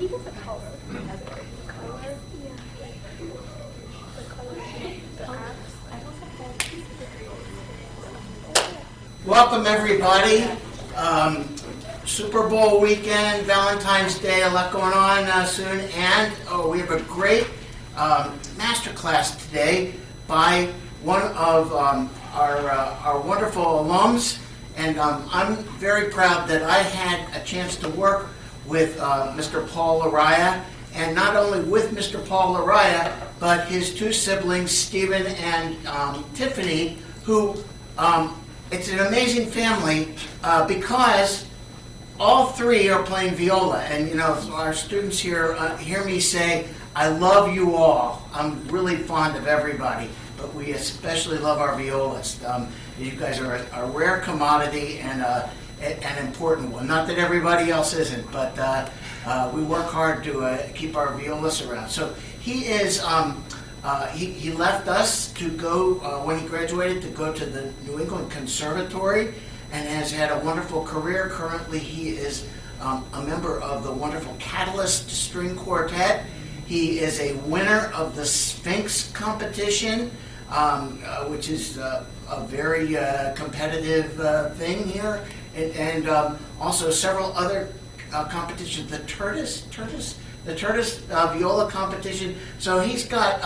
he does the color. The color? Yeah. The color. The apps. I don't know. Welcome everybody. Super Bowl weekend, Valentine's Day, a lot going on soon, and we have a great master class today by one of our wonderful alums, and I'm very proud that I had a chance to work with Mr. Paul Laraia, and not only with Mr. Paul Laraia, but his two siblings, Stephen and Tiffany, who it's an amazing family because all three are playing viola, and you know, our students here hear me say, I love you all. I'm really fond of everybody, but we especially love our violist. You guys are a rare commodity and an important one. Not that everybody else isn't, but we work hard to keep our violists around. So he is, he left us to go, when he graduated, to go to the New England Conservatory, and has had a wonderful career. Currently, he is a member of the wonderful Catalyst String Quartet. He is a winner of the Sphinx competition, which is a very competitive thing here, and also several other competitions. The Tertis viola competition. So he's got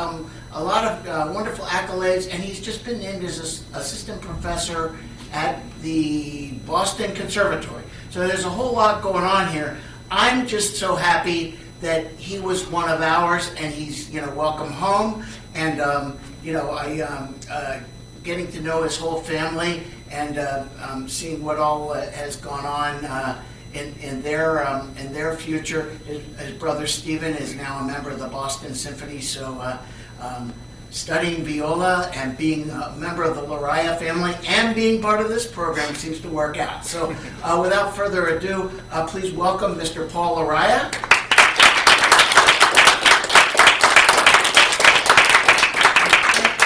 a lot of wonderful accolades, and he's just been named as an assistant professor at the Boston Conservatory. So there's a whole lot going on here. I'm just so happy that he was one of ours, and he's, you know, welcome home. And you know, I getting to know his whole family and seeing what all has gone on in their future. His brother Stephen is now a member of the Boston Symphony. So studying viola and being a member of the Laraia family and being part of this program seems to work out. So without further ado, please welcome Mr. Paul Laraia.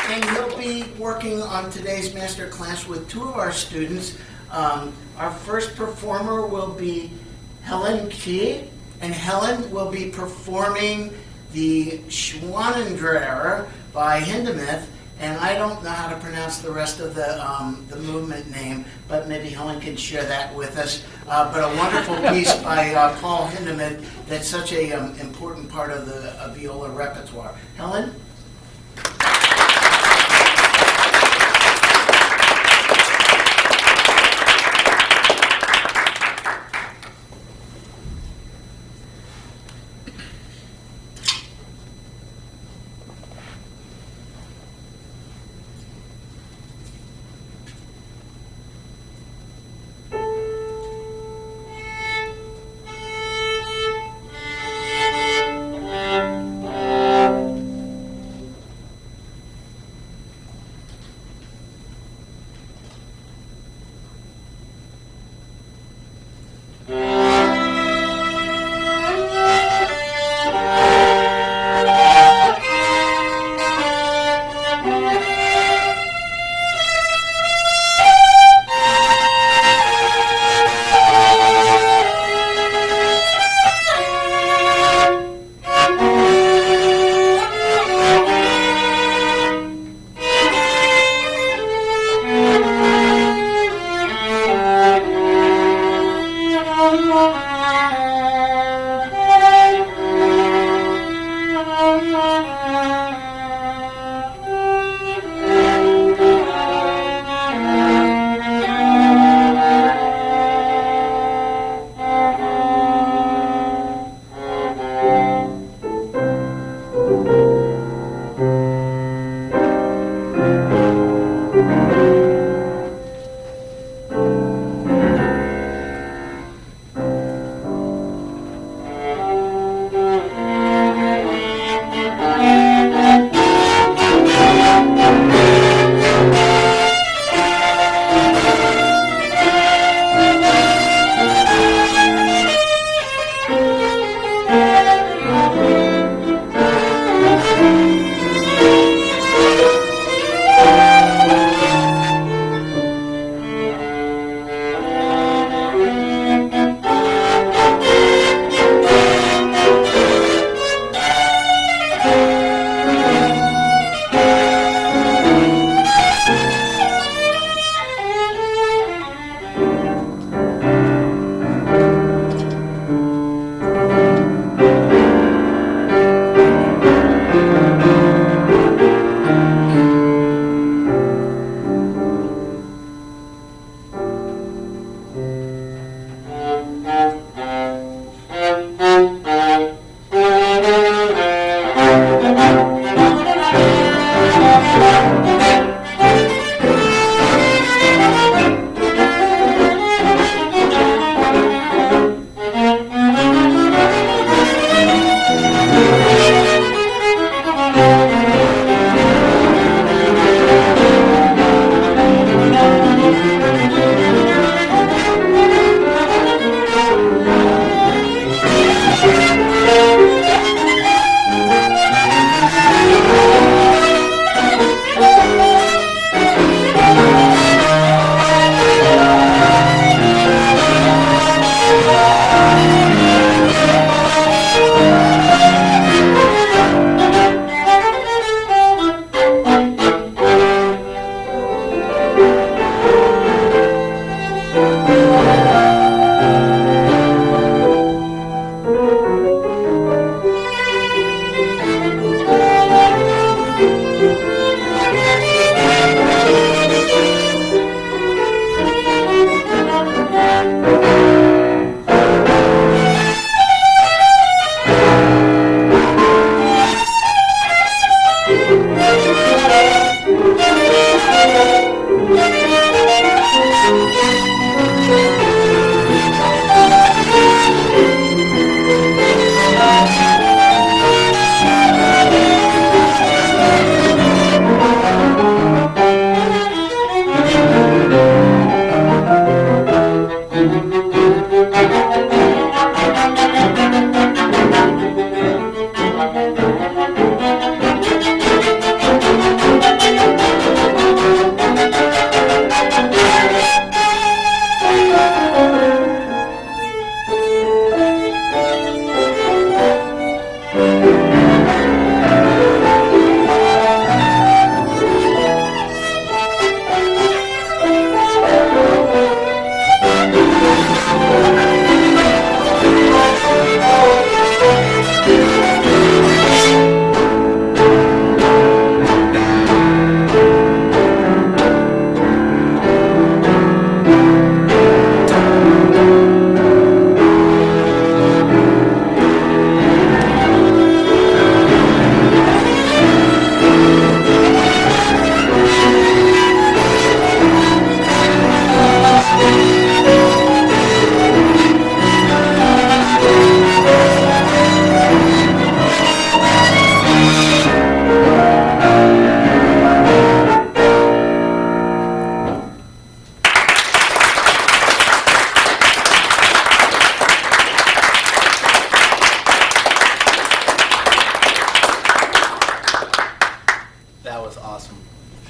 And he'll be working on today's master class with two of our students. Our first performer will be Helen Key, and Helen will be performing the Schwanendrare by Hindemith, and I don't know how to pronounce the rest of the movement name, but maybe Helen can share that with us. But a wonderful piece by Paul Hindemith that's such a important part of the viola repertoire. Helen?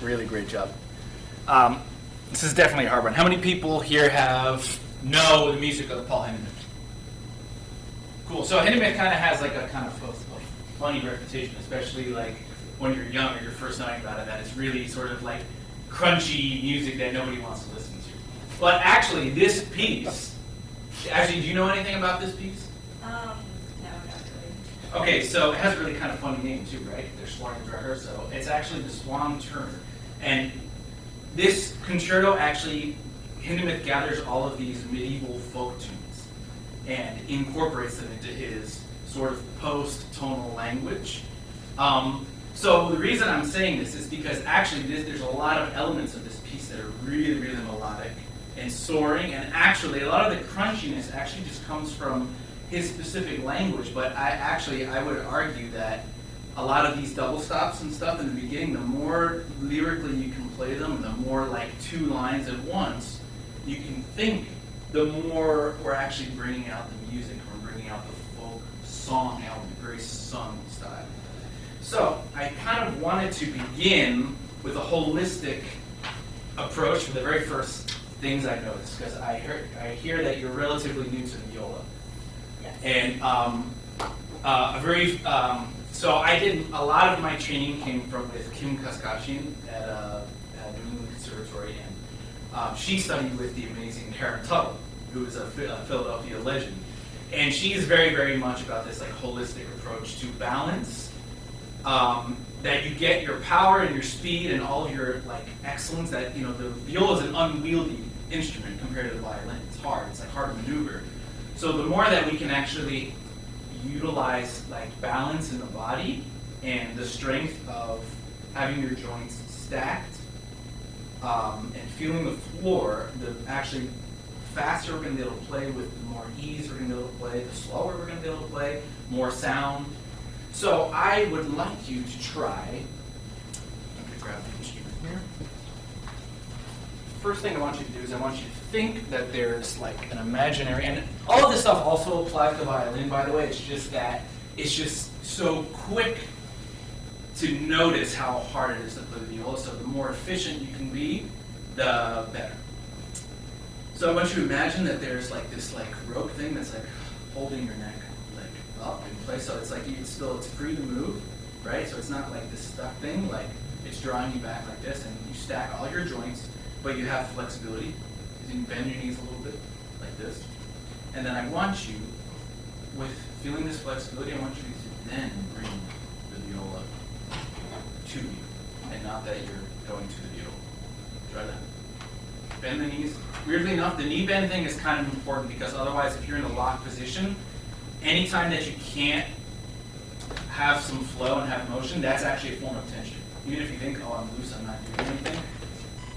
Really great job. This is definitely a hard one. How many people here know the music of Paul Hindemith? Cool. So Hindemith kind of has like a kind of a funny reputation, especially like when you're young or you're first knowing about it, that it's really sort of like crunchy music that nobody wants to listen to. But actually, this piece, do you know anything about this piece? No, not really. Okay, so it has a really kind of funny name too, right? There's Schwarzenegger, so it's actually the Swan Turner. And this concerto actually, Hindemith gathers all of these medieval folk tunes and incorporates them into his sort of post-tonal language. So the reason I'm saying this is because actually there's a lot of elements of this piece that are really, really melodic and soaring, and actually a lot of the crunchiness actually just comes from his specific language, but I would argue that a lot of these double stops and stuff in the beginning, the more lyrically you can play them, the more like two lines at once you can think, the more we're actually bringing out the music, we're bringing out the folk song element, very sung style. So I kind of wanted to begin with a holistic approach for the very first things I noticed, because I hear that you're relatively new to the viola. Yes. And so I did a lot of my training came with Kim Kaskashian at New England Conservatory, and she studied with the amazing Karen Tuttle, who is a Philadelphia legend, and she's very, very much about this like holistic approach to balance, that you get your power and your speed and all of your like excellence. That the viola is an unwieldy instrument compared to the violin. It's hard. It's like hard to maneuver. So the more that we can actually utilize like balance in the body and the strength of having your joints stacked and feeling the floor, the actually faster we're going to be able to play, with the more ease we're going to be able to play, the slower we're going to be able to play, more sound. So I would like you to try. I'm going to grab the instrument here. First thing I want you to do is I want you to think that there's like an imaginary, and all of this stuff also applies to violin, by the way. It's just that it's just so quick to notice how hard it is to play the viola. So the more efficient you can be, the better. So I want you to imagine that there's like this like rope thing that's like holding your neck like up in place. So it's like it's free to move, right? So it's not like this stuck thing, like it's drawing you back like this, and you stack all your joints, but you have flexibility. You can bend your knees a little bit, like this. And then I want you, with feeling this flexibility, I want you to then bring the viola to you, and not that you're going to the viola. Try that. Bend the knees. Weirdly enough, the knee bend thing is kind of important, because otherwise, if you're in a locked position, anytime that you can't have some flow and have motion, that's actually a form of tension. Even if you think, oh, I'm loose, I'm not doing anything.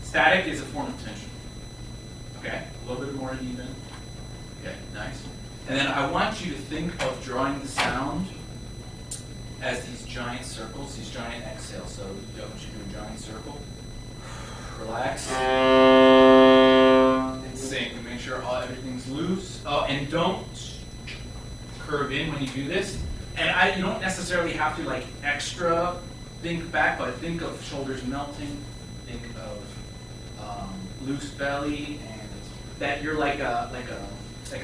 Static is a form of tension. Okay, a little bit more uneven. Okay, nice. And then I want you to think of drawing the sound as these giant circles, these giant exhales. So I want you to do a giant circle. Relax. And sink and make sure everything's loose. Oh, and don't curve in when you do this. And you don't necessarily have to like extra think back, but think of shoulders melting, think of loose belly, and that you're like a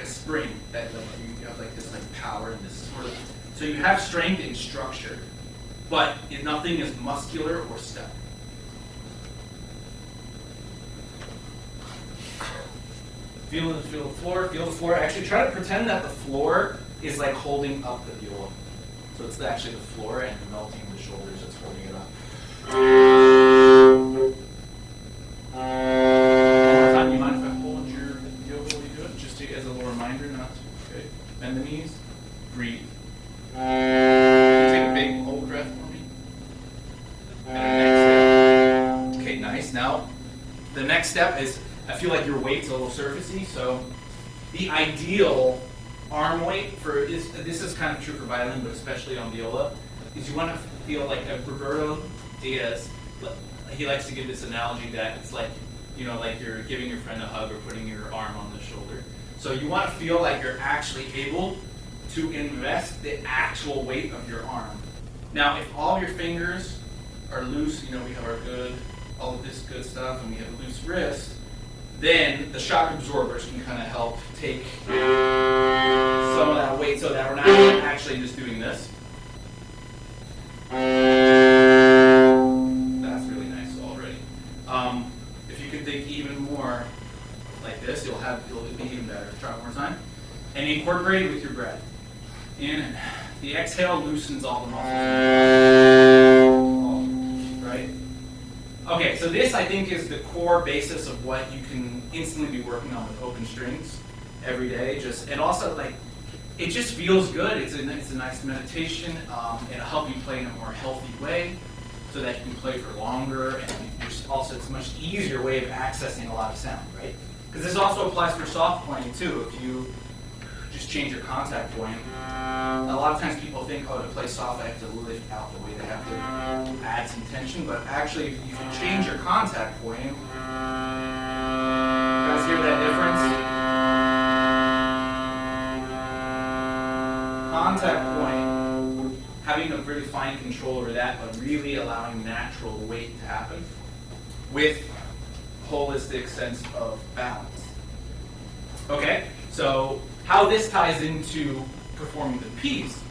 spring, that like you have like this like power and this sort of, so you have strength in structure, but nothing is muscular or stiff. Feel the floor. Actually try to pretend that the floor is like holding up the viola. So it's actually the floor and the melting of the shoulders that's holding it up. One more time, you mind if I hold your viola while you do it? Just as a little reminder, not to, okay. Bend the knees, breathe. Can you take a big hold breath for me? And next step. Okay, nice. Now, the next step is, I feel like your weight's a little surfacey, so the ideal arm weight for this is kind of true for violin, but especially on viola, is you want to feel like Roberto Diaz. He likes to give this analogy that it's like, you know, like you're giving your friend a hug or putting your arm on the shoulder. So you want to feel like you're actually able to invest the actual weight of your arm. Now, if all your fingers are loose, you know, we have all of this good stuff, and we have a loose wrist, then the shock absorbers can kind of help take some of that weight so that we're not actually just doing this. That's really nice already. If you can think even more like this, it'll be even better. Try it one more time. And incorporate it with your breath. In the exhale loosens all the muscles. Right? Okay, so this I think is the core basis of what you can instantly be working on with open strings every day. And also like it just feels good. It's a nice meditation. It'll help you play in a more healthy way, so that you can play for longer. And it's a much easier way of accessing a lot of sound, right? Because this also applies for soft playing too. If you just change your contact point. A lot of times people think, oh, to play soft, I have to lift out the weight, I have to add some tension. But actually, if you change your contact point, you guys hear that difference? Contact point, having a really fine control over that, but really allowing natural weight to happen with holistic sense of balance. Okay, so how this ties into performing the piece,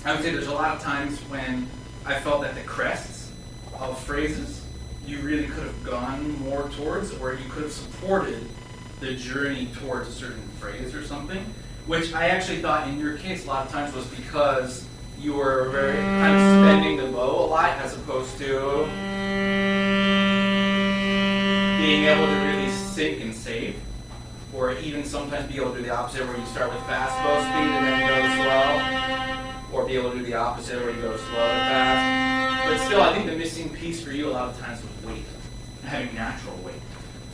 I would say there's a lot of times when I felt that the crests of phrases you really could have gone more towards, or you could have supported the journey towards a certain phrase or something, which I actually thought in your case a lot of times was because you were very kind of spending the bow a lot as opposed to being able to really sync and save. Or even sometimes be able to do the opposite where you start with fast bow speed and then go slow. Or be able to do the opposite where you go slow to fast. But still, I think the missing piece for you a lot of times was weight, having natural weight.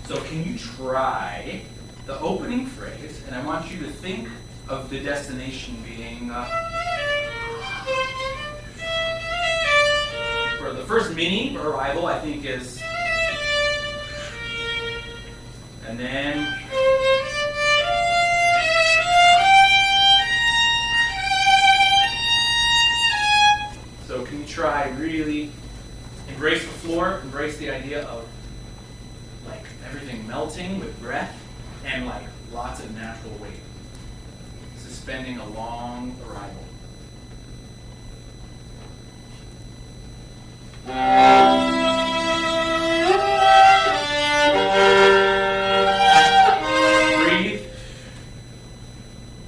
So can you try the opening phrase, and I want you to think of the destination being, for the first mini arrival, I think is, and then, so can you try really embrace the floor, embrace the idea of like everything melting with breath and like lots of natural weight. Suspending a long arrival. Breathe.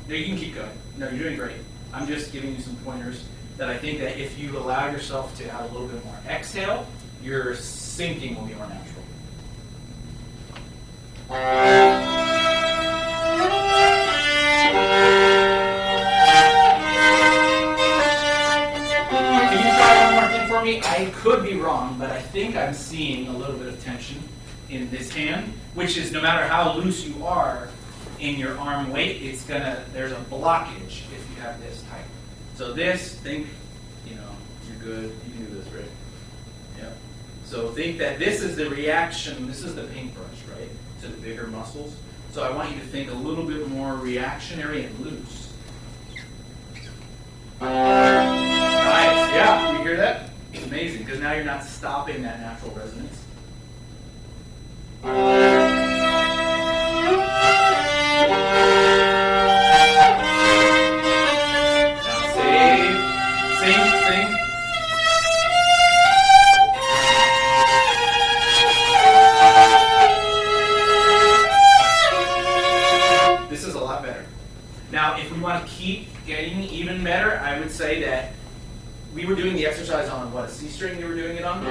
No, you can keep going. No, you're doing great. I'm just giving you some pointers that I think that if you allow yourself to add a little bit more exhale, your sinking will be more natural. Can you try one more thing for me? I could be wrong, but I think I'm seeing a little bit of tension in this hand, which is no matter how loose you are in your arm weight, there's a blockage if you have this tight. So this, think, you're good, you can do this, right? Yeah. So think that this is the reaction, this is the paintbrush, right, to the bigger muscles. So I want you to think a little bit more reactionary and loose. Nice. Yeah, you hear that? It's amazing, because now you're not stopping that natural resonance. Now sing. This is a lot better. Now, if we want to keep getting even better, I would say that we were doing the exercise on, what, a C string you were doing it on?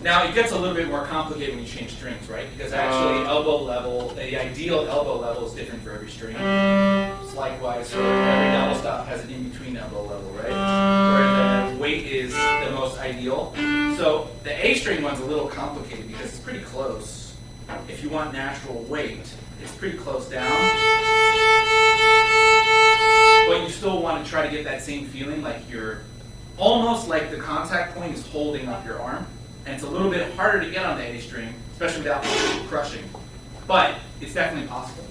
Now, it gets a little bit more complicated when you change strings, right? Because actually, elbow level, the ideal elbow level is different for every string. It's likewise, so every double stop has an in-between elbow level, right? Where the weight is the most ideal. So the A string one's a little complicated because it's pretty close. If you want natural weight, it's pretty close down. But you still want to try to get that same feeling like you're almost like the contact point is holding up your arm. And it's a little bit harder to get on the A string, especially without crushing. But it's definitely possible.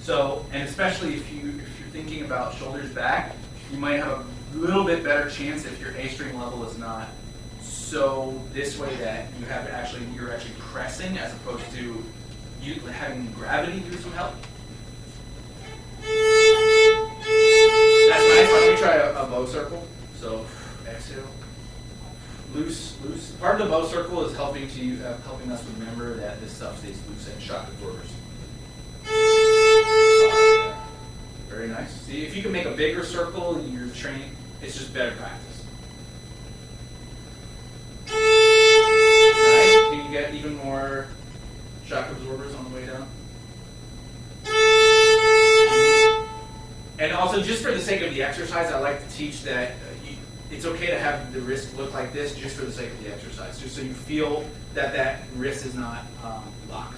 So, and especially if you're thinking about shoulders back, you might have a little bit better chance if your A string level is not so this way that you're actually pressing as opposed to you having gravity do some help. That's nice. Why don't we try a bow circle? So exhale, loose. Part of the bow circle is helping us remember that this stuff stays loose and shock absorbers. Very nice. See, if you can make a bigger circle, you're training. It's just better practice. Nice. Can you get even more shock absorbers on the way down? And also, just for the sake of the exercise, I like to teach that it's okay to have the wrist look like this just for the sake of the exercise, just so you feel that that wrist is not locked.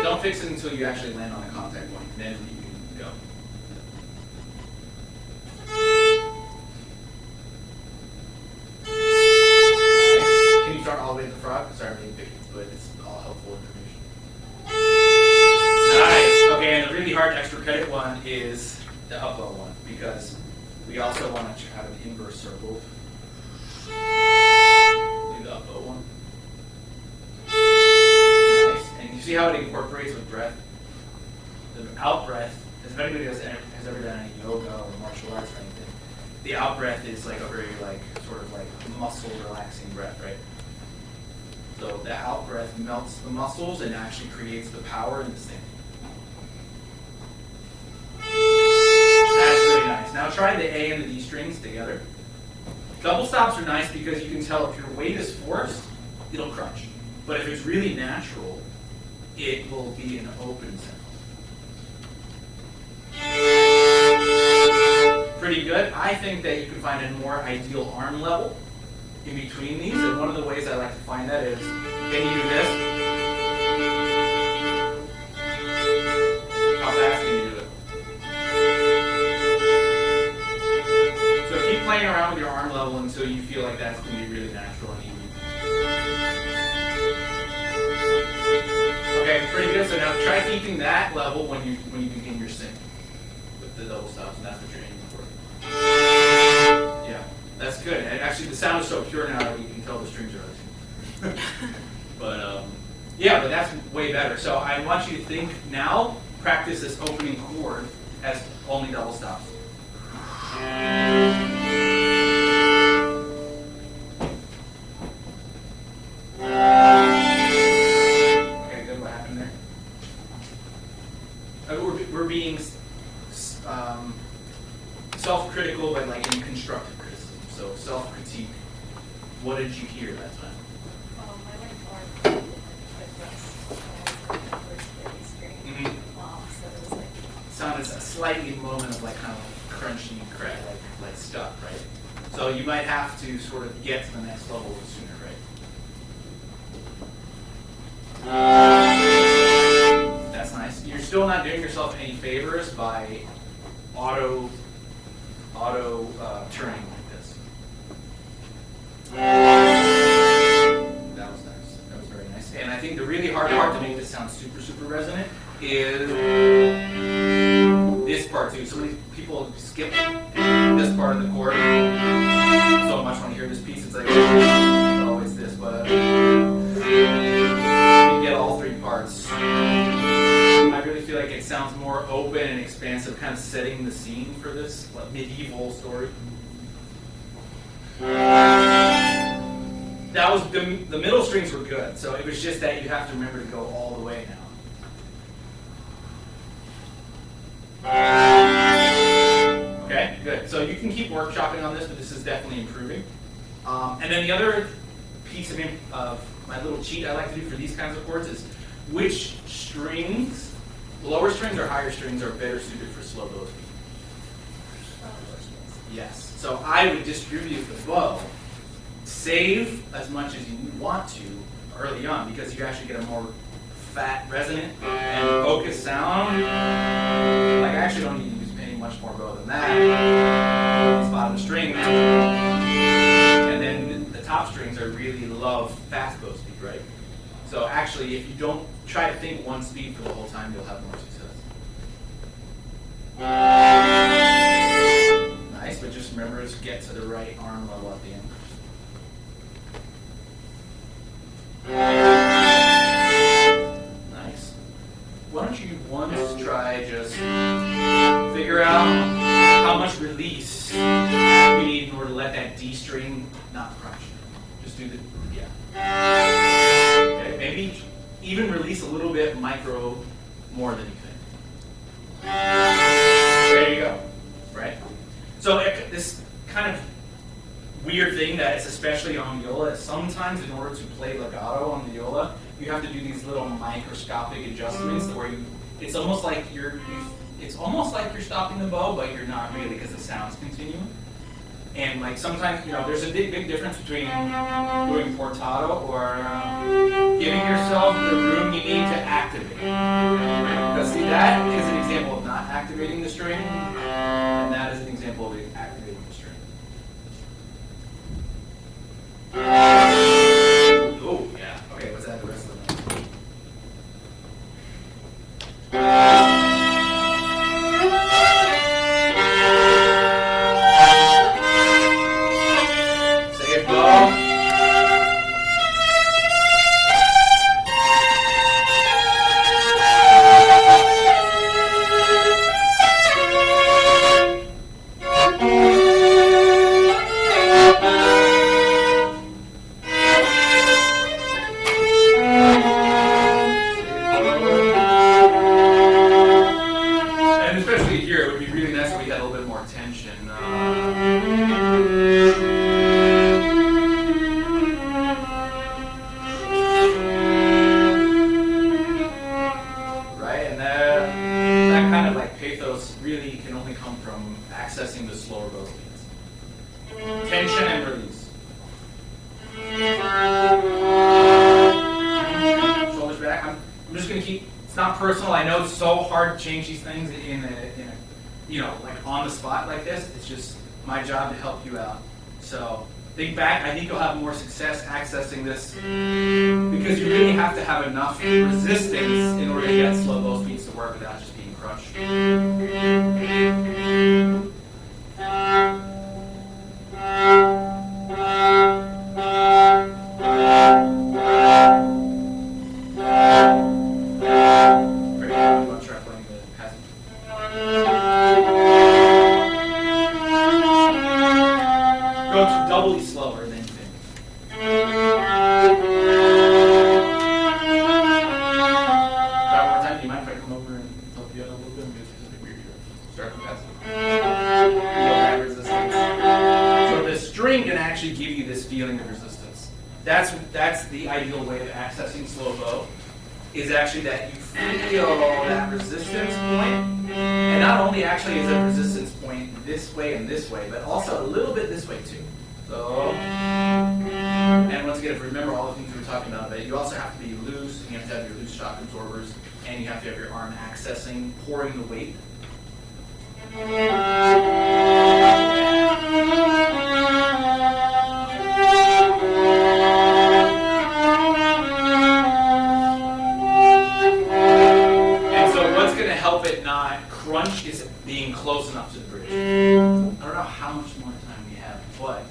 Don't fix it until you actually land on a contact point, then you can go. Can you start all the way at the frog? Sorry, I'm being picky, but it's all helpful information. Nice. Okay, and the really hard extra credit one is the up bow one, because we also want to have an inverse circle. Do the up bow one. Nice. And you see how it incorporates with breath? The out breath, if anybody has ever done any yoga or martial arts or anything, the out breath is like a very sort of muscle relaxing breath, right? So the out breath melts the muscles and actually creates the power in this thing. That's really nice. Now try the A and the D strings together. Double stops are nice because you can tell if your weight is forced, it'll crunch. But if it's really natural, it will be an open sound. Pretty good. I think that you can find a more ideal arm level in between these, and one of the ways I like to find that is, can you do this? How fast can you do it? So keep playing around with your arm level until you feel like that's going to be really natural and easy. Okay, pretty good. So now try keeping that level when you begin your sing with the double stops, and that's what you're aiming for. Yeah, that's good. And actually, the sound is so pure now that you can tell the strings are rising. But yeah, but that's way better. So I want you to think now, practice this opening chord as only double stops. Okay, good. What happened there? We're being self-critical, but like in constructive criticism. So self-critique. What did you hear that time? I went more with this. Mm-hmm. So it was like. Sounded a slightly moment of kind of crunchy crack, like stuff, right? So you might have to sort of get to the next level sooner, right? That's nice. You're still not doing yourself any favors by auto turning like this. That was nice. That was very nice. and I think the really hard part to make this sound super, super resonant is this part too. So many people skip this part of the chord so much when you hear this piece. It's like, oh, it's this, but you get all three parts. I really feel like it sounds more open and expansive, kind of setting the scene for this like, medieval story. That was the middle strings were good, so it was just that you have to remember to go all the way now. Okay, good. So you can keep workshopping on this, but this is definitely improving. And then the other piece of my little cheat I like to do for these kinds of chords is which strings, lower strings or higher strings, are better suited for slow bow speed. Yes. So I would distribute the bow, save as much as you want to early on because you actually get a more fat, resonant, and focused sound. Like I actually don't need to use any much more bow than that. These bottom strings, and then the top strings are really love fast bow speed, right? So actually, if you don't try to think one speed for the whole time, you'll have more success. Nice, but just remember to get to the right arm level at the end. Nice. Why don't you once try just figure out how much release you need in order to let that D string not crunch. Just do the, yeah. Okay, maybe even release a little bit micro more than you think. There you go, right? So this kind of weird thing that is especially on viola is sometimes in order to play legato on the viola, you have to do these little microscopic adjustments where it's almost like you're stopping the bow, but you're not really because the sound's continuing. And like sometimes, there's a big difference between doing portato or giving yourself the room you need to activate. Because see, that is an example of not activating the string, and that is an example of activating the string. Oh, yeah. Okay, what's that the rest of the night? Change these things in a like on the spot like this. It's just my job to help you out. So think back. I think you'll have more success accessing this because you really have to have enough resistance in order to get slow bow speeds to work without just being crushed. That's the ideal way of accessing slow bow, is actually that you feel that resistance point, and not only actually is a resistance point this way and this way, but also a little bit this way too. So, and once again, if you remember all the things we were talking about, but you also have to be loose, and you have to have your loose shock absorbers, and you have to have your arm accessing, pouring the weight. help it not crunch is being close enough to the bridge. I don't know how much more time we have, but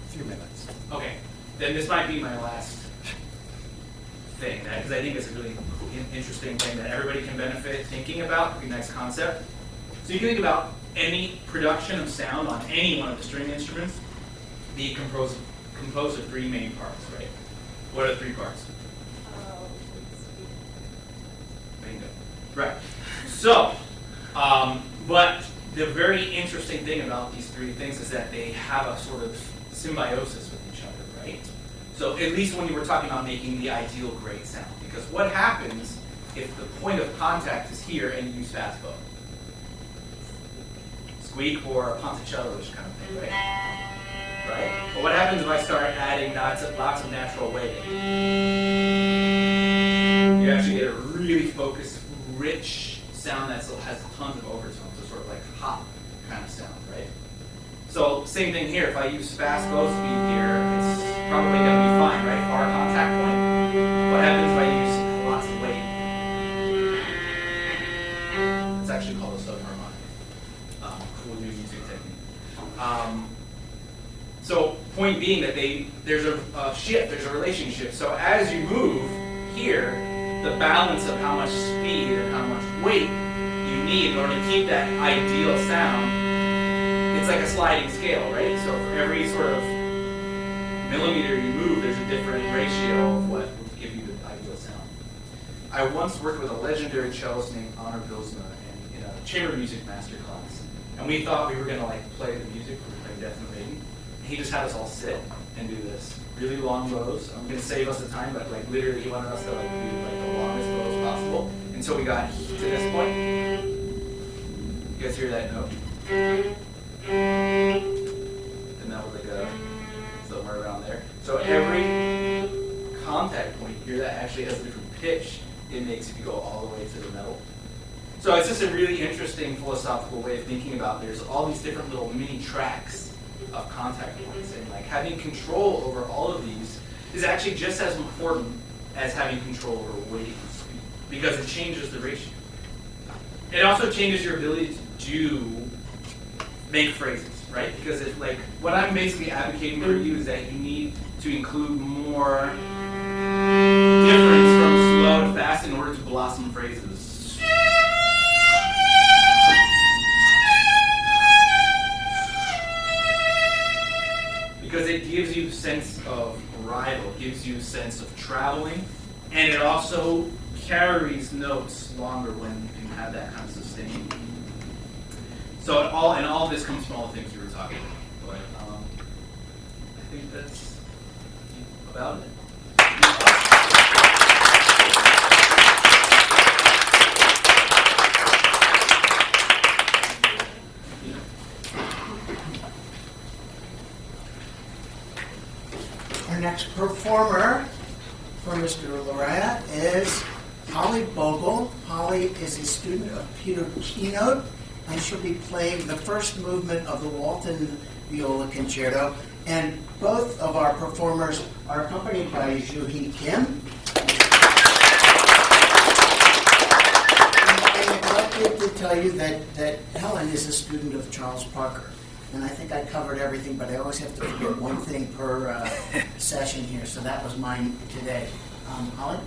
A few minutes. okay, then this might be my last thing, because I think it's a really interesting thing that everybody can benefit thinking about. It'd be a nice concept. So you can think about any production of sound on any one of the string instruments be composed of three main parts, right? What are the three parts? Bingo. Right. So, but the very interesting thing about these three things is that they have a sort of symbiosis with each other, right? So at least when you were talking about making the ideal great sound, because what happens if the point of contact is here and you use fast bow? Squeak or ponticello-ish kind of thing, right? Right? But what happens if I start adding lots of natural weight? You actually get a really focused, rich sound that still has tons of overtones, so sort of like hop kind of sound, right? So same thing here. If I use fast bow speed here, it's probably going to be fine, right? For our contact point. What happens if I use lots of weight? It's actually called a subharmonic. Cool new music technique. So point being that there's a shift, there's a relationship. So as you move here, the balance of how much speed and how much weight you need in order to keep that ideal sound, it's like a sliding scale, right? So for every sort of millimeter you move, there's a different ratio of what will give you the ideal sound. I once worked with a legendary cellist named Honor Bilsma in a chamber music master class. And we thought we were going to like play the music, we were playing Death and Maiden. He just had us all sit and do this really long bows. I'm going to save us the time, but like literally he wanted us to like do like the longest bows possible until we got to this point. You guys hear that note? And that was like a somewhere around there. So every contact point here that actually has a different pitch, it makes if you go all the way to the metal. So it's just a really interesting philosophical way of thinking about there's all these different little mini tracks of contact points, and like having control over all of these is actually just as important as having control over weight and speed, because it changes the ratio. It also changes your ability to make phrases, right? Because it, like, what I'm basically advocating for you is that you need to include more difference from slow to fast in order to blossom phrases. Because it gives you a sense of arrival, gives you a sense of traveling, and it also carries notes longer when you can have that kind of sustain. So all of this comes from all the things you were talking about. But I think that's about it. Our next performer for Mr. Laraia is Holly Bogle. Holly is a student of Peter Keynote, and she'll be playing the first movement of the Walton Viola Concerto. And both of our performers are accompanied by Joo-hee Kim. And I neglected to tell you that Helen is a student of Charles Parker. And I think I covered everything, but I always have to forget one thing per session here, so that was mine today. Holly?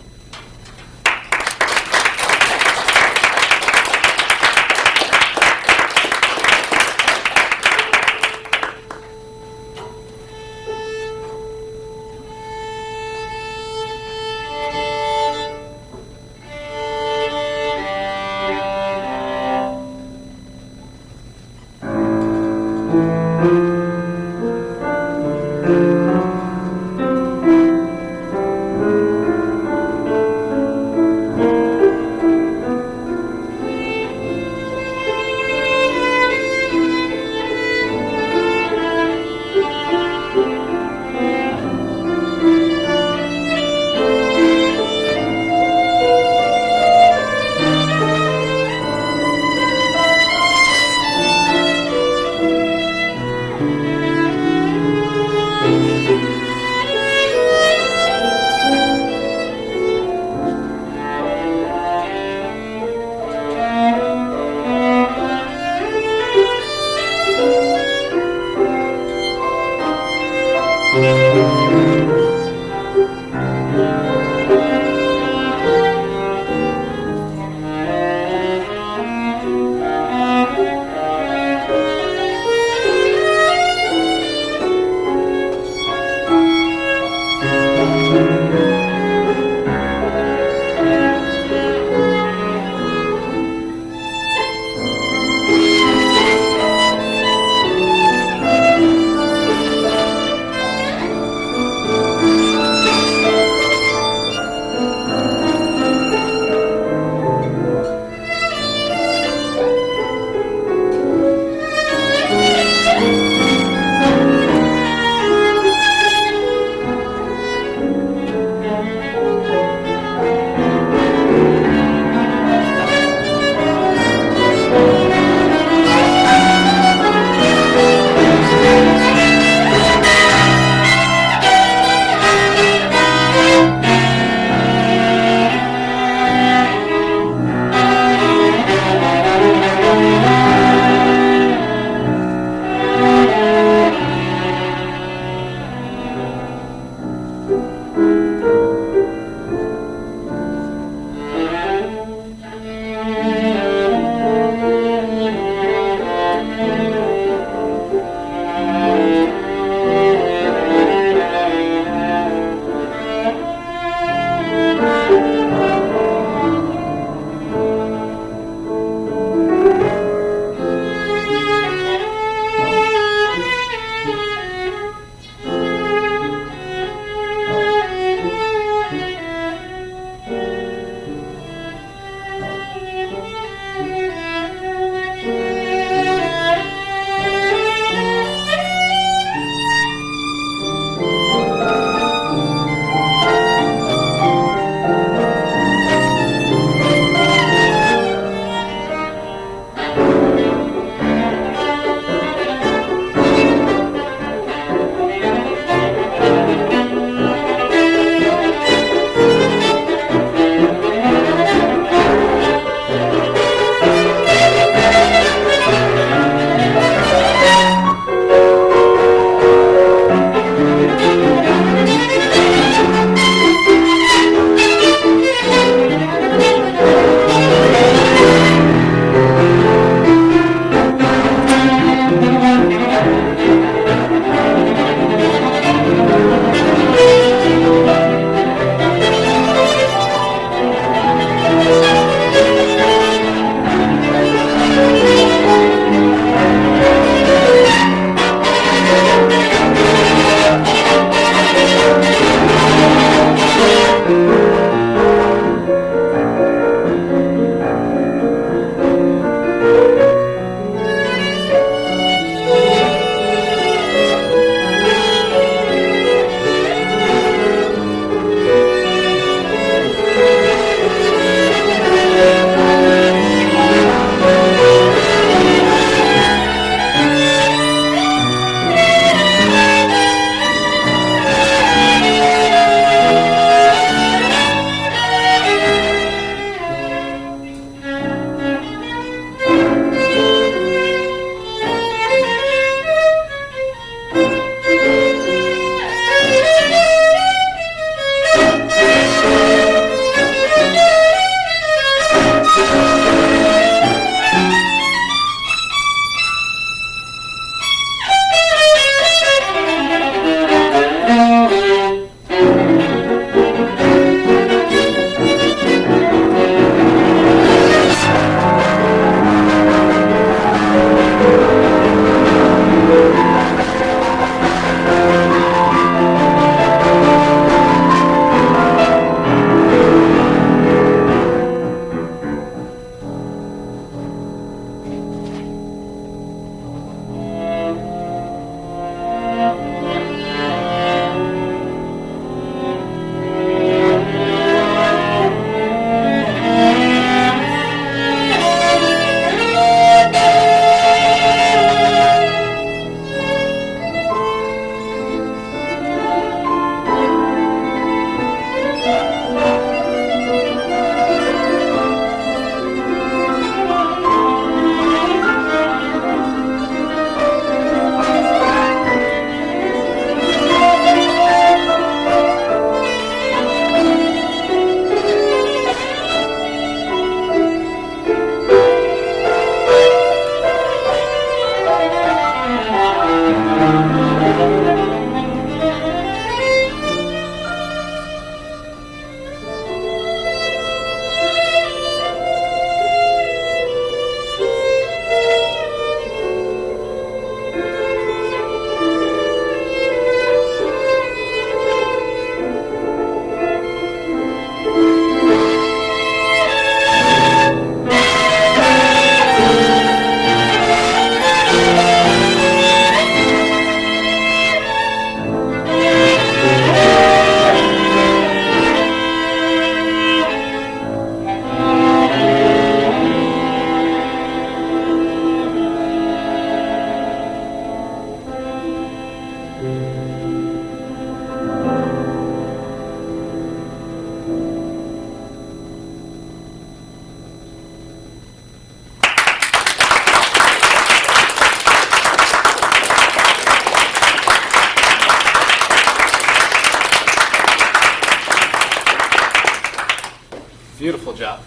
Beautiful job.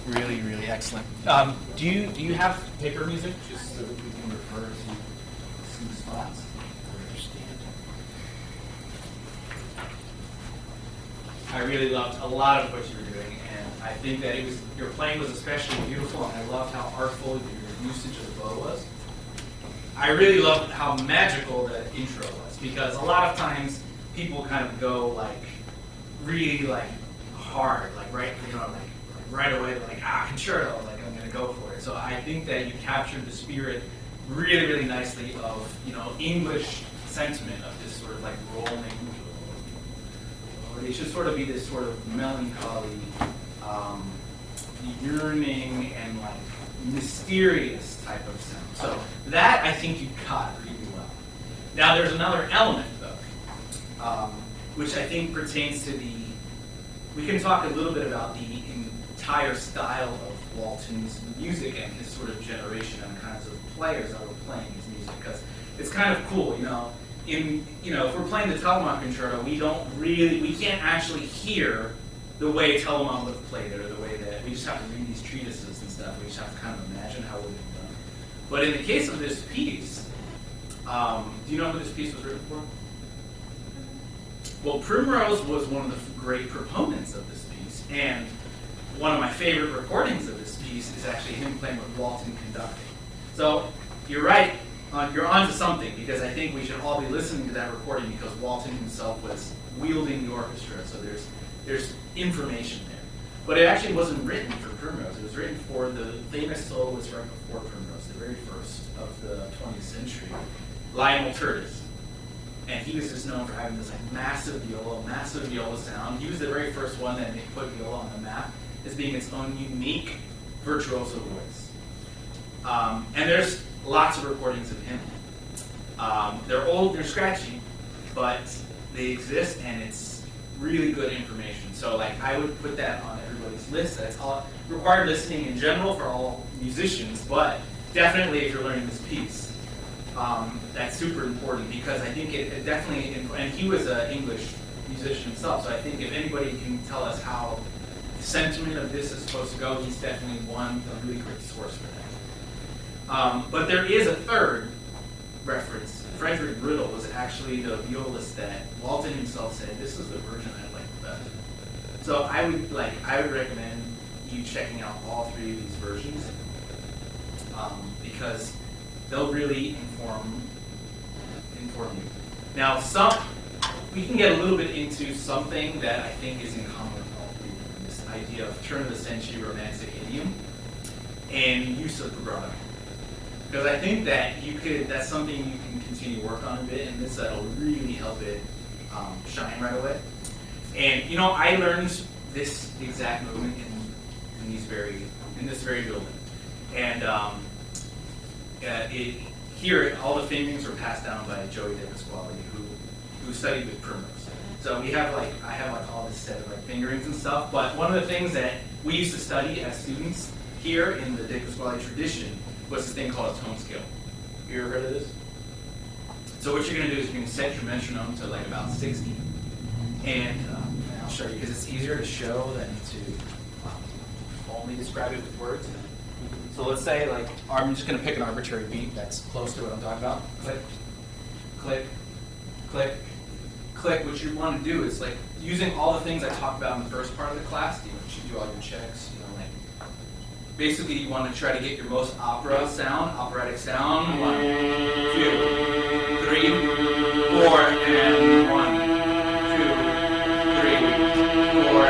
Really, really excellent. Do you have paper music, just so that we can refer to some spots? I really loved a lot of what you were doing, and I think that your playing was especially beautiful, and I loved how artful your usage of the bow was. I really loved how magical the intro was, because a lot of times people kind of go like really like hard, like right away, like concerto, like I'm gonna go for it. So I think that you captured the spirit really, really nicely of English sentiment of this sort of like rolling. It should sort of be this sort of melancholy, yearning and like mysterious type of sound. So that I think you caught really well. Now there's another element though, which I think pertains to we can talk a little bit about the entire style of Walton's music and his sort of generation and kinds of players that were playing his music, because it's kind of cool, if we're playing the Telemann concerto, we can't actually hear the way Telemann would have played it, or the way that we just have to read these treatises and stuff. We just have to kind of imagine how it would have done. But in the case of this piece, do you know who this piece was written for? Well, Primrose was one of the great proponents of this piece, and one of my favorite recordings of this piece is actually him playing with Walton conducting. So you're right. You're onto something, because I think we should all be listening to that recording, because Walton himself was wielding the orchestra, so there's information there. But it actually wasn't written for Primrose. It was written for the famous soloist right before Primrose, the very first of the 20th century, Lionel Tertis. And he was just known for having this like massive viola sound. He was the very first one that put viola on the map as being its own unique virtuoso voice. And there's lots of recordings of him. They're old, they're scratchy, but they exist, and it's really good information. So like I would put that on everybody's list. That's all required listening in general for all musicians, but definitely if you're learning this piece, that's super important, because I think it definitely, and he was an English musician himself, so I think if anybody can tell us how the sentiment of this is supposed to go, he's definitely a really great source for that. But there is a third reference. Frederick Riddle was actually the violist that Walton himself said, this is the version I like the best. So I would recommend you checking out all three of these versions, because they'll really inform you. Now we can get a little bit into something that I think is in common with all three of them, this idea of turn of the century romantic idiom and use of vibrato. Because I think that that's something you can continue to work on a bit, and that'll really help it shine right away. And I learned this exact movement in this very building. And here all the fingerings were passed down by Joey De Pasquale, who studied with Primrose. So I have all this set of fingerings and stuff. But one of the things that we used to study as students here in the De Pasquale tradition was this thing called a tone scale. You ever heard of this? So what you're going to do is you're going to set your metronome to about 60, and I'll show you, because it's easier to show than to only describe it with words. So let's say I'm just going to pick an arbitrary beat that's close to what I'm talking about. Click, click, click, click. What you want to do is using all the things I talked about in the first part of the class. You do all your checks. Basically, you want to try to get your most operatic sound. 1, 2, 3, 4, and 1, 2, 3, 4,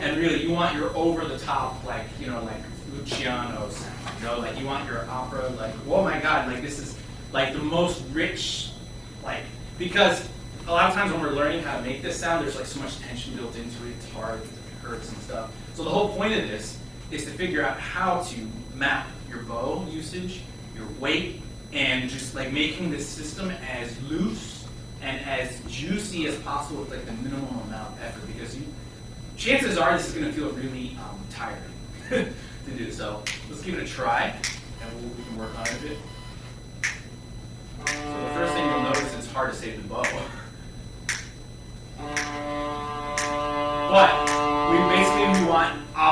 and really, you want your over the top, Luciano sound. You want your opera, oh my God, this is the most rich, because a lot of times when we're learning how to make this sound, there's so much tension built into it. It's hard, it hurts and stuff. So the whole point of this is to figure out how to map your bow usage, your weight, and just making this system as loose and as juicy as possible with the minimum amount of effort, because chances are this is going to feel really tiring to do. So let's give it a try, and we can work on it a bit. So the first thing you'll notice is it's hard to save the bow. But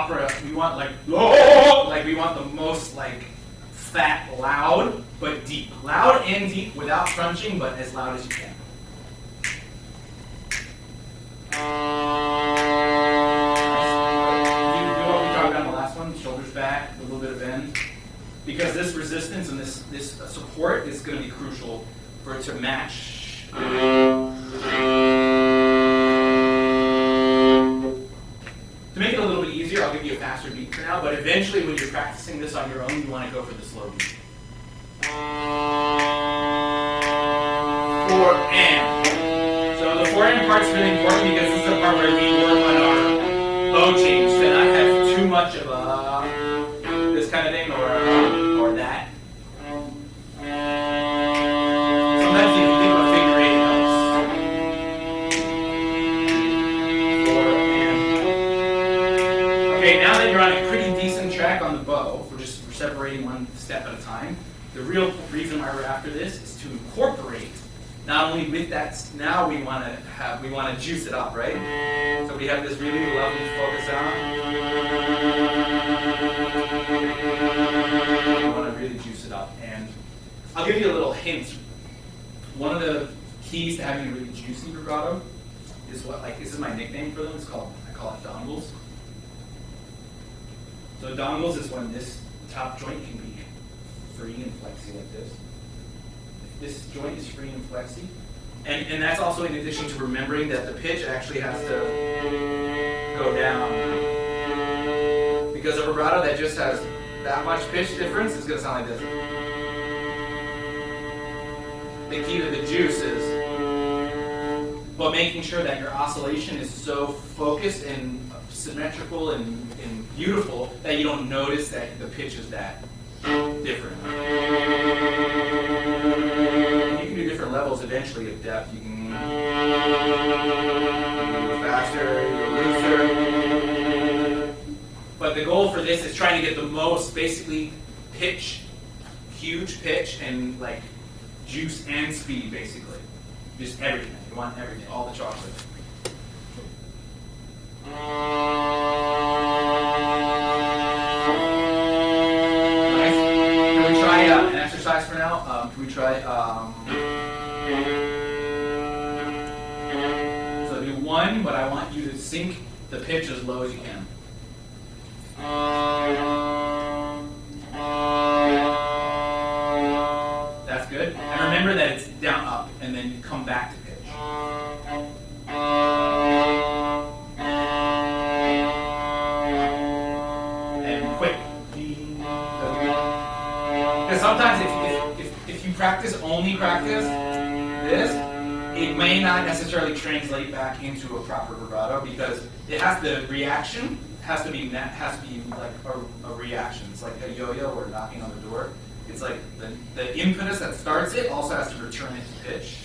opera, we want like, oh, like we want the most like fat, loud, but deep. Loud and deep without crunching, but as loud as you can. You do what we talked about in the last one, shoulders back, a little bit of bend. Because this resistance and this support is going to be crucial for it to match. To make it a little bit easier, I'll give you a faster beat for now, but eventually when you're practicing this on your own, you want to go for the slow beat. 4-and. So the 4-and part's really important because this is the part where we work on our bow change to not have too much of a this kind of thing or that. Sometimes you can think of a figure 8 notes. 4-and. Okay, now that you're on a pretty decent track on the bow, we're separating one step at a time. The real reason why we're after this is to incorporate. Not only with that, now we want to juice it up, right? So we have this really lovely focus sound. We want to really juice it up, and I'll give you a little hint. One of the keys to having a really juicy vibrato is this is my nickname for them. I call it dongles. So dongles is when this top joint can be free and flexy like this. This joint is free and flexy. And that's also in addition to remembering that the pitch actually has to go down. Because a vibrato that just has that much pitch difference is going to sound like this. The key to the juice is making sure that your oscillation is so focused and symmetrical and beautiful that you don't notice that the pitch is that different. You can do different levels eventually of depth. You can go faster, go looser. But the goal for this is trying to get the most, basically, pitch, huge pitch, and like juice and speed, basically. Just everything. You want everything, all the chocolate. An exercise for now. Can we try? So do 1, but I want you to sink the pitch as low as you can. That's good. And remember that it's down, up, and then you come back to pitch. And quick. Because sometimes if you only practice this, it may not necessarily translate back into a proper vibrato because the reaction has to be like a reaction. It's like a yo-yo or knocking on the door. It's like the impetus that starts it also has to return it to pitch.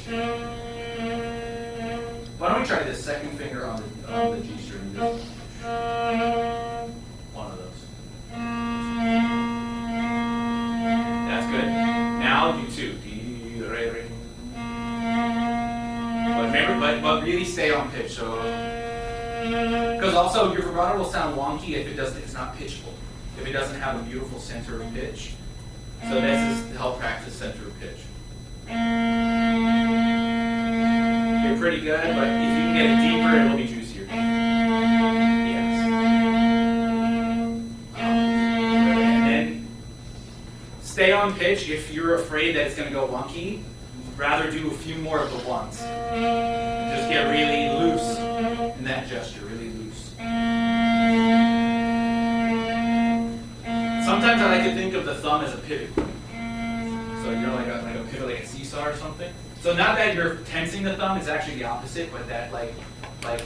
Why don't we try this second finger on the G string? Just one of those. That's good. Now do 2. But remember, but really stay on pitch. So, because also your vibrato will sound wonky if it's not pitchful. If it doesn't have a beautiful center of pitch. So this is to help practice center of pitch. You're pretty good, but if you can get it deeper, it'll be juicier. Yes. And then stay on pitch. If you're afraid that it's going to go wonky, rather do a few more of the ones. Just get really loose in that gesture, really loose. Sometimes I like to think of the thumb as a pivot. So you're like a pivot, like a seesaw or something. So not that you're tensing the thumb, it's actually the opposite, but that like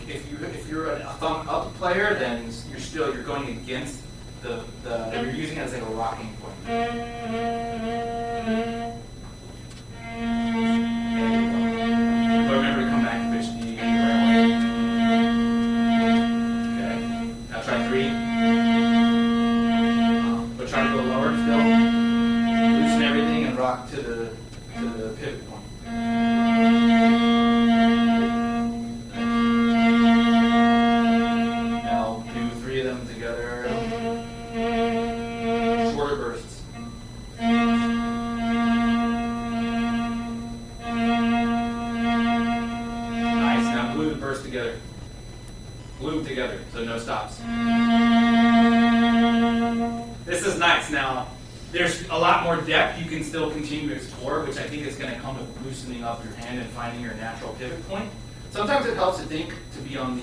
if you're a thumb up player, then you're going against you're using it as like a rocking point. But remember to come back to pitch D the right way. Okay. Now try 3. But try to go lower still. Loosen everything and rock to the pivot point. Now do 3 of them together. nice. Now, there's a lot more depth you can still continue to explore, which I think is going to come with loosening up your hand and finding your natural pivot point. Sometimes it helps to think to be on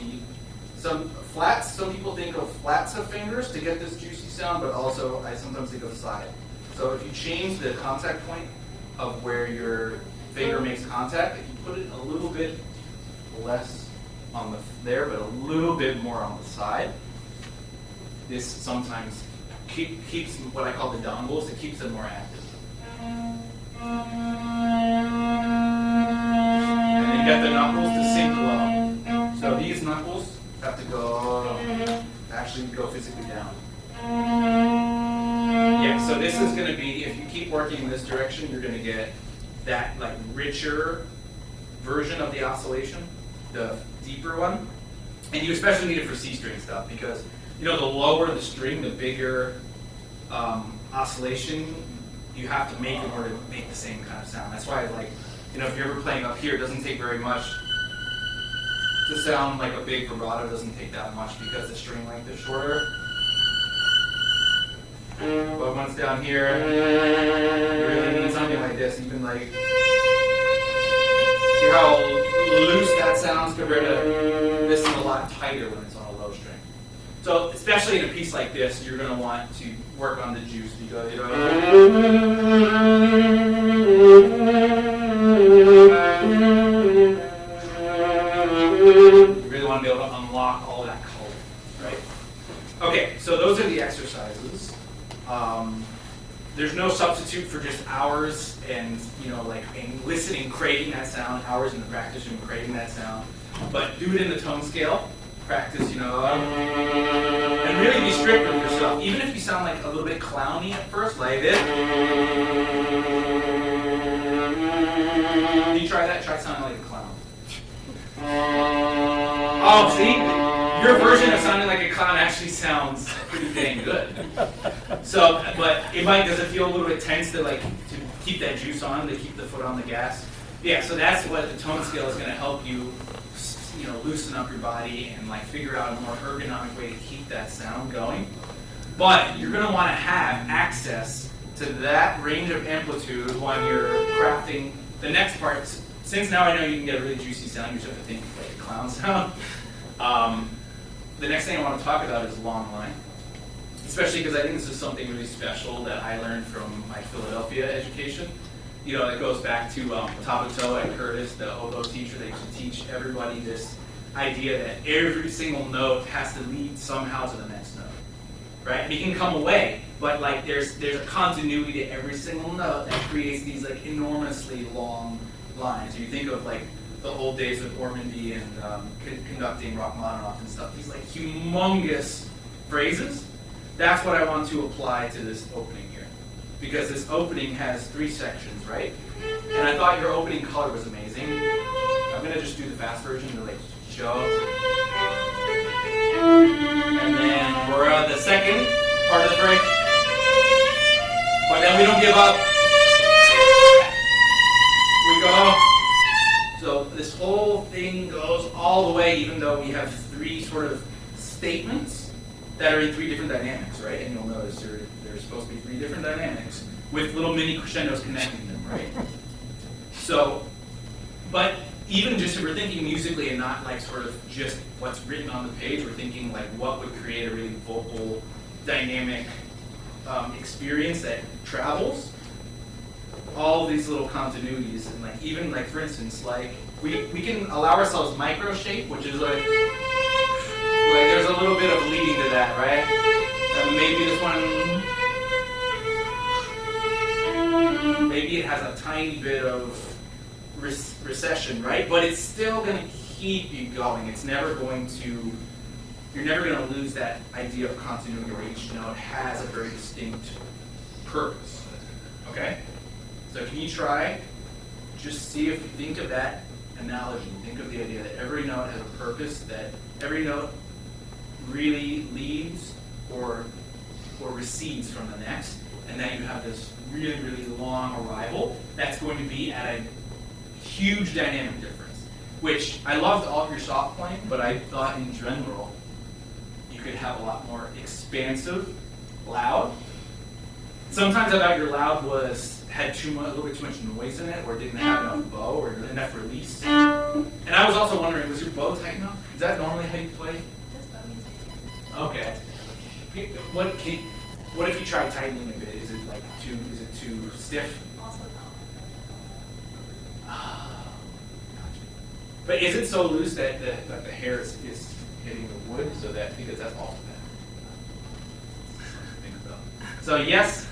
some flats. Some people think of flats of fingers to get this juicy sound, but also I sometimes think of side. So if you change the contact point of where your finger makes contact, if you put it a little bit less on there, but a little bit more on the side, this sometimes keeps what I call the dongles, it keeps them more active. And then get the knuckles to sync well. So these knuckles have to actually go physically down. Yeah, so this is going to be, if you keep working in this direction, you're going to get that like richer version of the oscillation, the deeper one. And you especially need it for C string stuff because, you know, the lower the string, the bigger oscillation you have to make in order to make the same kind of sound. That's why, like, you know, if you're ever playing up here, it doesn't take very much to sound like a big vibrato. It doesn't take that much because the string length is shorter. But once down here, you really need something like this. You can like see how loose that sounds compared to this is a lot tighter when it's on a low string. So especially in a piece like this, you're going to want to work on the juice because you really want to be able to unlock all that color, right? Okay, so those are the exercises. There's no substitute for just hours and, you know, like and listening, craving that sound, hours in the practice room, craving that sound. But do it in the tone scale. Practice, you know, and really be strict with yourself. Even if you sound like a little bit clowny at first, like this. Can you try that? Try sounding like a clown. Oh, see? Your version of sounding like a clown actually sounds pretty dang good. So, but does it feel a little bit tense to keep that juice on, to keep the foot on the gas? Yeah, so that's what the tone scale is going to help you, you know, loosen up your body and like figure out a more ergonomic way to keep that sound going. But you're going to want to have access to that range of amplitude when you're crafting the next part. Since now I know you can get a really juicy sound, you just have to think like a clown sound. The next thing I want to talk about is long line, especially because I think this is something really special that I learned from my Philadelphia education. You know, it goes back to top of toe at Tertis, the oboe teacher. They used to teach everybody this idea that every single note has to lead somehow to the next note, right? And it can come away, but like there's a continuity to every single note that creates these like enormously long lines. You think of like the old days of Ormandy and conducting Rachmaninoff and stuff. These like humongous phrases. That's what I want to apply to this opening here. Because this opening has 3 sections, right? And I thought your opening color was amazing. I'm going to just do the fast version to like show. And then we're on the second part of the break. But then we don't give up. We go. So this whole thing goes all the way, even though we have 3 sort of statements that are in 3 different dynamics, right? And you'll notice there's supposed to be 3 different dynamics with little mini crescendos connecting them, right? So, but even just if we're thinking musically and not like sort of just what's written on the page, we're thinking like what would create a really vocal, dynamic experience that travels. All these little continuities and like even like for instance like we can allow ourselves micro shape, which is like there's a little bit of leading to that, right? Maybe this one, maybe it has a tiny bit of recession, right? But it's still going to keep you going. It's never going to, you're never going to lose that idea of continuity where each note has a very distinct purpose, okay? So can you try, just see if you think of that analogy, think of the idea that every note has a purpose, that every note really leads or recedes from the next, and then you have this really, really long arrival that's going to be at a huge dynamic difference, which I loved all of your soft playing, but I thought in general you could have a lot more expansive, loud, Sometimes I thought your loud had a little bit too much noise in it, or didn't have enough bow or enough release. And I was also wondering, was your bow tight enough? Is that normally how you play? Okay. What if you try tightening a bit? Is it too stiff? Also no. Oh, gotcha. But is it so loose that the hair is hitting the wood, because that's also bad. So yes,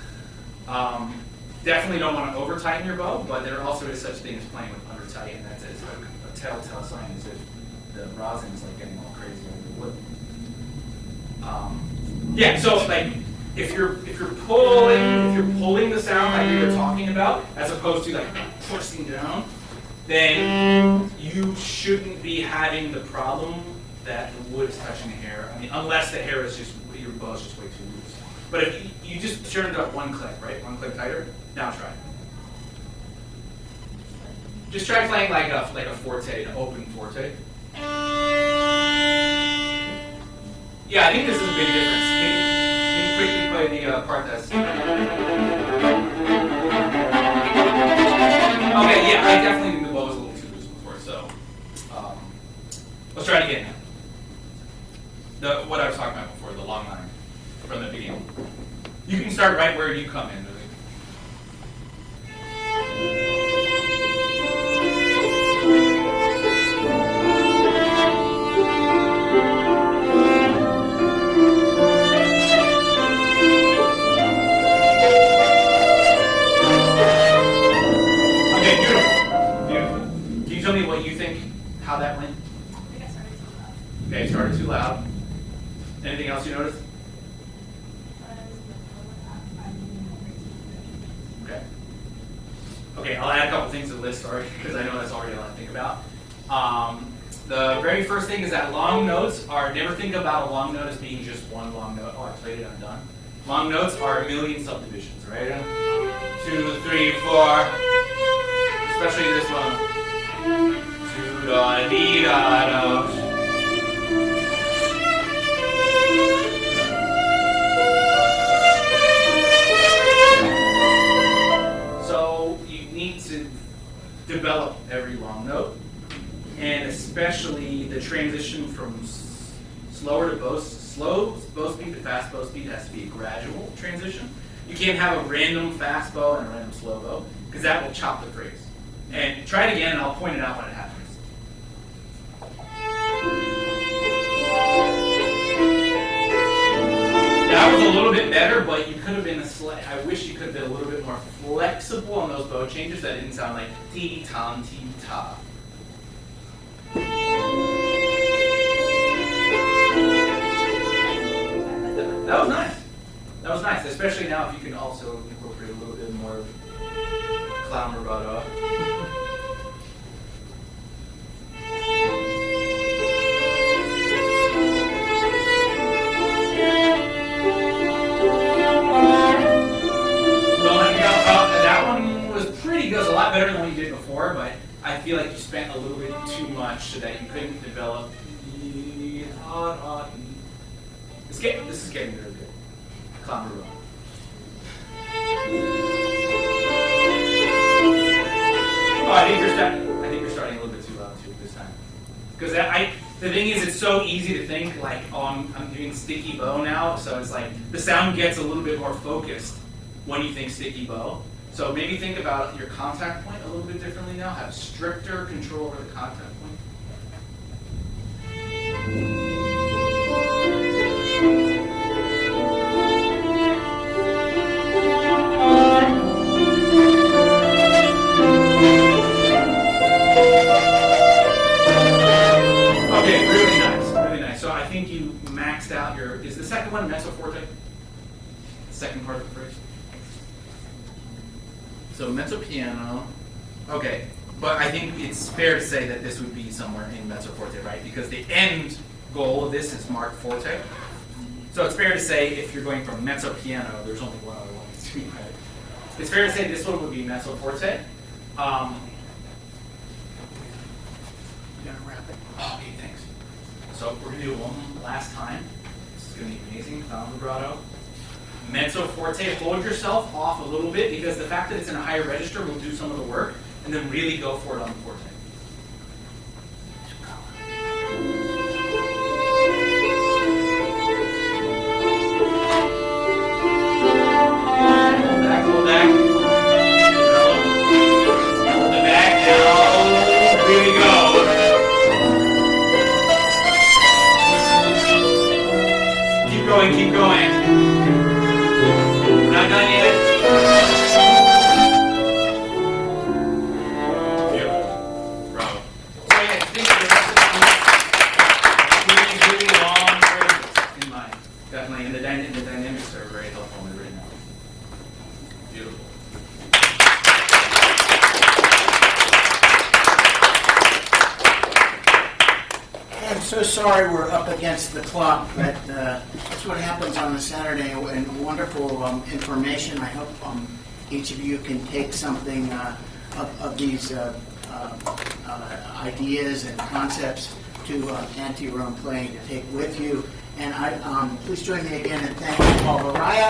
definitely don't want to over tighten your bow, but there also is such thing as playing with under tight, and that's a telltale sign is if the rosin is like getting all crazy on the wood. Yeah, so like if you're pulling the sound like we were talking about, as opposed to like pushing down, then you shouldn't be having the problem that the wood is touching the hair. I mean, unless the hair is your bow is just way too loose. But if you just turn it up one click, right? One click tighter. Now try. Just try playing like a forte, an open forte. Yeah, I think this is a big difference. Can you quickly play the part that's... Okay, yeah, I definitely think the bow was a little too loose before, so let's try it again now. What I was talking about before, the long line from the beginning. You can start right where you come in, really. Tell me what you think, how that went. I think I started too loud. Okay, started too loud. Anything else you noticed? Okay. Okay, I'll add a couple things to the list, sorry, because I know that's already a lot to think about. The very first thing is that long notes never think about a long note as being just one long note. Oh, I played it, I'm done. Long notes are a million subdivisions, right? 2, 3, 4, especially this one. So you need to develop every long note, and especially the transition from slower to slow bow speed to fast bow speed has to be a gradual transition. You can't have a random fast bow and a random slow bow, because that will chop the phrase. And try it again, and I'll point it out when it happens. That was a little bit better, but you could have been I wish you could have been a little bit more flexible on those bow changes. That didn't sound like tee-tom, tee-ta. That was nice. That was nice, especially now if you can also incorporate a little bit more clown rubato. That one was pretty good. It was a lot better than what you did before, but I feel like you spent a little bit too much so that you couldn't develop. This is getting really good. Clown rubato. Oh, I think you're starting a little bit too loud too this time. Because the thing is, it's so easy to think like, oh, I'm doing sticky bow now, so it's like the sound gets a little bit more focused when you think sticky bow. So maybe think about your contact point a little bit differently now. Have stricter control over the contact point. Okay, really nice, really nice. So I think you maxed out is the second one mezzo forte? The second part of the phrase? So mezzo piano, okay, but I think it's fair to say that this would be somewhere in mezzo forte, right? Because the end goal of this is marked forte. So it's fair to say if you're going from mezzo piano, there's only one other one, right? It's fair to say this one would be mezzo forte. You gotta wrap it. Oh, okay, thanks. So we're gonna do it one last time. This is gonna be amazing. Vibrato. mezzo forte. Hold yourself off a little bit because the fact that it's in a higher register will do some of the work, and then really go for it on the forte. Hold back. Hold it back now. Really go. Keep going, keep going. We're not done yet. Beautiful. Bravo. So yeah, think of the rest of the really long phrases in mind. Definitely, and the dynamics are very helpful in the written out. Beautiful. I'm so sorry we're up against the clock, but that's what happens on a Saturday, and wonderful information. I hope each of you can take something of these ideas and concepts to anti-Rome playing to take with you. And please join me again in thanking Paul Laraia.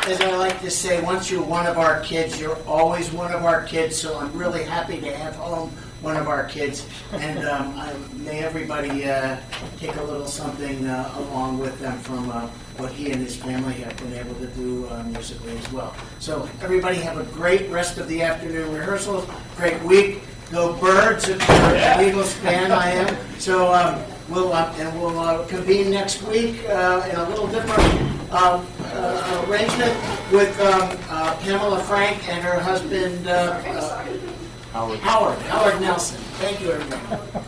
As I like to say, once you're one of our kids, you're always one of our kids. So I'm really happy to have home one of our kids. And may everybody take a little something along with them from what he and his family have been able to do musically as well. So everybody have a great rest of the afternoon rehearsals. Great week. Go Birds! If you're an Eagles fan, I am. So we'll convene next week in a little different arrangement with Pamela Frank and her husband Howard Nelson. Thank you, everybody.